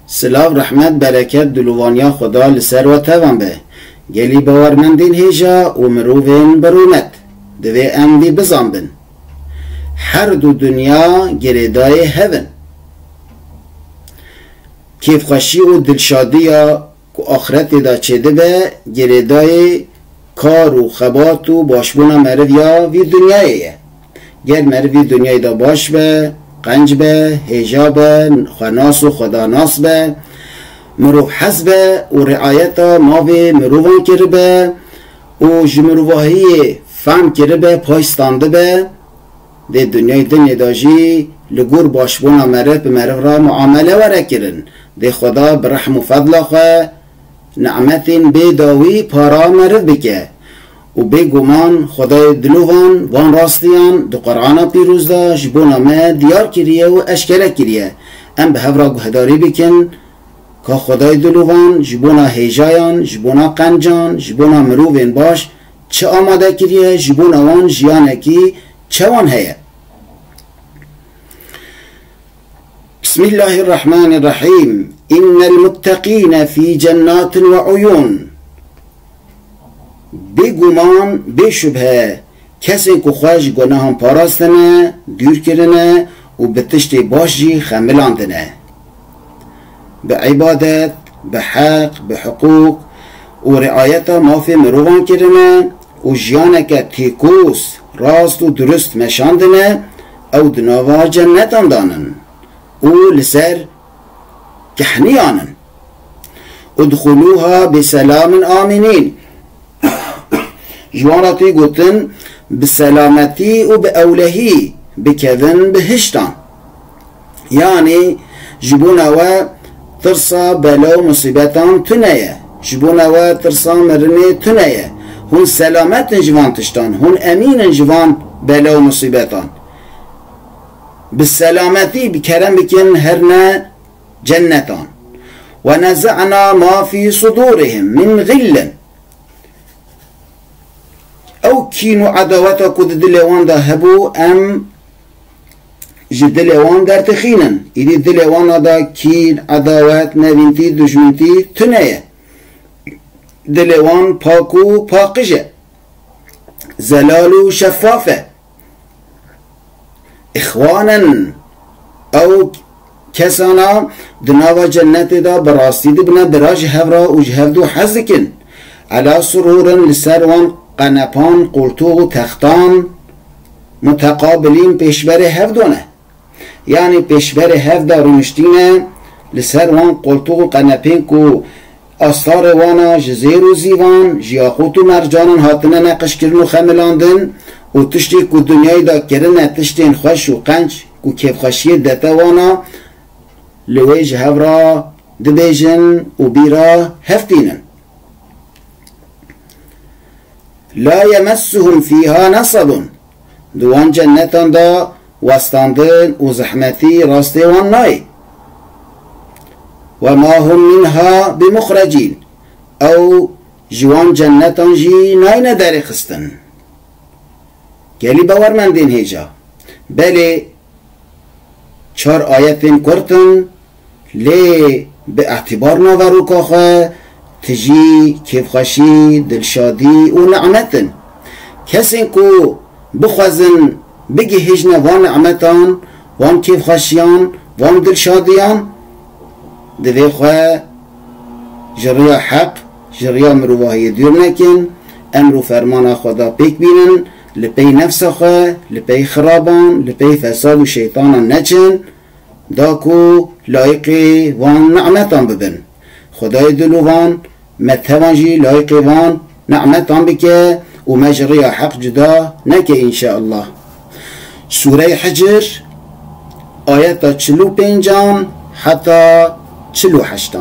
سلاو رحمت برکت دلوانیا خدا لسر و توان به گلی باورمندین هیجا و مروفین برومت دوی ام بی بزان بن هر دو دنیا گریدای هون کیف خوشی و دلشادی یا که آخرت دا چیده به گریدای کار و خبات و باشبونا مرد یا وی دنیایه گر مرد وی دنیای دا باش به قنج به هیجا به خناس و خداناس به مروف حزبه و رعایتا ماوی مروفان کربه و جمروفاهی فهم کربه پایستانده به ده دنیای دنیا داجی لگور باشبونا مرد به مرد را معامله وره کرن ده خدا برحم و فضل خواه نعمتین بیداوی پارا مرد بکه و بگمان خدای دلوان وان راستیان دو قرآن پیروز دا جبونا ما دیار کریه و اشکره کریه ام به هفرا گهداری بکن که خدای دلوان جبونا هیجایان جبونا قنجان جبونا مروفین باش چه آماده کریه جبونا وان جیانکی چه وان هیه. بسم الله الرحمن الرحیم. إن المتقين في جنات وعيون بگمان بشبه کسی که خواهش گناهان پاراستنه دور کرنه و به تشت باشی خملاندنه به عبادت به حق به حقوق و رعایت مافی مروان کرنه و جیانک تیکوس راست و درست مشاندنه او دناوا جنتان دانن و لسر كحنيانا ادخلوها بسلام آمنين جواناتي قلتن بسلامتي وبأولهي بكذن بهشتان يعني جبونا و ترسا بلو مصيبتان تنية جبونا و ترسا مرني تنية هون سلامت جوان تشتان هون أمين جوان بلو مصيبتان بالسلامتي بكرم بكن هرنا جنتان ونزعنا ما في صدورهم من غل او كينو عداوتا كود دلوان دا هبو ام جدلوان در تخينا إذا دلوان دا كين عداوات نبنتي دجمنتي تنية دلوان پاكو پاقجة زلالو شفافة إخوانا او کسانا دناوا جنت دا براستی دبنا براج هفرا و جهفدو حزکن علا سرورن لسروان قنپان قلتوغ و تختان متقابلین پیشبر هفدونه یعنی پیشبر هفده رمشتینه لسروان قلتوغ و قنپین کو استار وانا جزیر و زیوان جیاقوت و مرجانن هاتنه نقش کرن و خملاندن و تشتی کو دنیای دا کرن تشتین خوش و قنج کو کیف خوشی دتا وانا لویج هفرا دبیجن و بیرا هفتینن لا يمسهم فيها نصب دوان جنتان دا وستاندن و زحمتی راستی وان نای وما هم منها بمخرجين او جوان جنتان جی نای نداری خستن گلی باورمندین هیجا بله 4 آیتین کرتن لی به اعتبار نوارو کاخه تجی کیف خشی دلشادی و نعمتن کسی کو بخوازن بگی هجنه وان نعمتان وان کیف خشیان وان دلشادیان دوی خواه جریا حق جریا مروواهی دور نکن امرو فرمان خدا پیک بینن لپی نفس خواه لپی خرابان لپی فساد و شیطانان نچن داکو لایقی وان نعمتان ببن خدای دلوان متوانجی لایقی وان نعمتان بکه و مجری حق جدا نکه انشاءالله. سوره حجر آیت 45 حتی 48